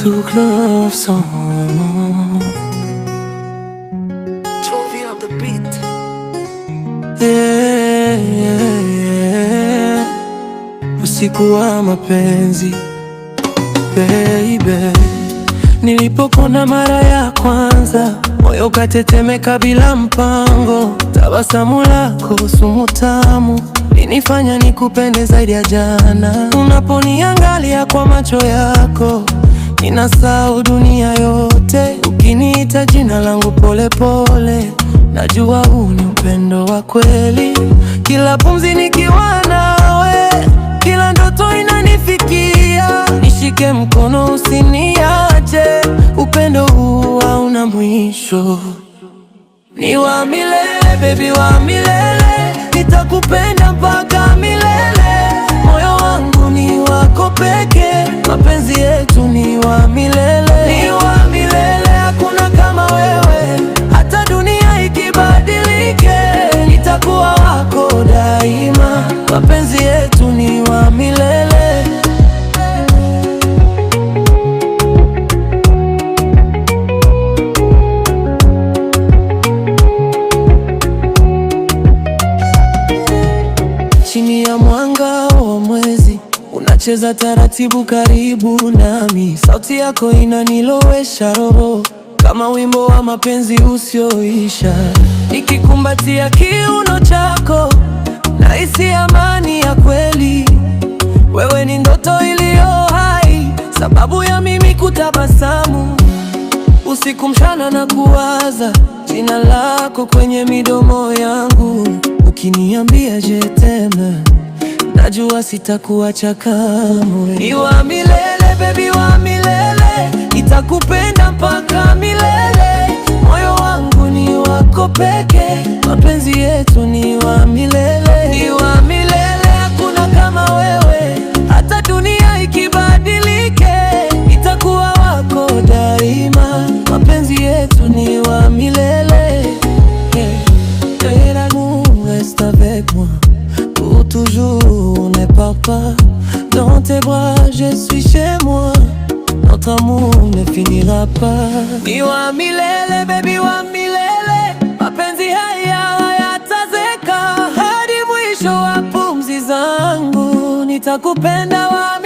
Zukunft song. Trophy of the beat. Yeah, yeah, yeah. Usiku wa mapenzi baby, nilipokona mara ya kwanza, moyo ukatetemeka bila mpango. Tabasamu lako sumu tamu linifanya nikupende zaidi ya jana. Unaponiangalia kwa macho yako, ninasahau dunia yote. Ukiniita jina langu pole pole, najua huu ni upendo wa kweli. Kila pumzi nikiwa nawe, kila ndoto inanifikia. Nishike mkono usiniache, upendo huu hauna mwisho. Ni wa milele baby, wa milele, nitakupenda mpaka milele. Moyo wangu ni wako pekee, mapenzi yetu ni wa milele. Ni wa milele, hakuna kama wewe, hata dunia ikibadilike, nitakuwa wako daima. Mapenzi yetu ni wa milele. Chini ya mwanga wa mwezi, unacheza taratibu karibu nami. Sauti yako inanilowesha roho, kama wimbo wa mapenzi usioisha. Nikikumbatia kiuno chako, nahisi amani ya kweli. Wewe ni ndoto iliyo hai, sababu ya mimi kutabasamu. Usiku mchana na kuwaza jina lako kwenye midomo yangu. Ukiniambia je t'aime, najua sitakuacha kamwe. Ni wa milele baby, wa milele, nitakupenda mpaka milele. Moyo wangu ni wako pekee, mapenzi yetu ni wa milele. Ni wa milele, hakuna kama wewe, hata dunia ikibadilike, nitakuwa wako daima. Mapenzi yetu ni wa milele. Reste avec moi pour toujours, ne pars pas. Dans tes bras je suis chez moi, notre amour ne finira pas. Ni wa milele baby, wa milele, mapenzi haya hayatazeka. Hadi mwisho wa pumzi zangu, nitakupenda wa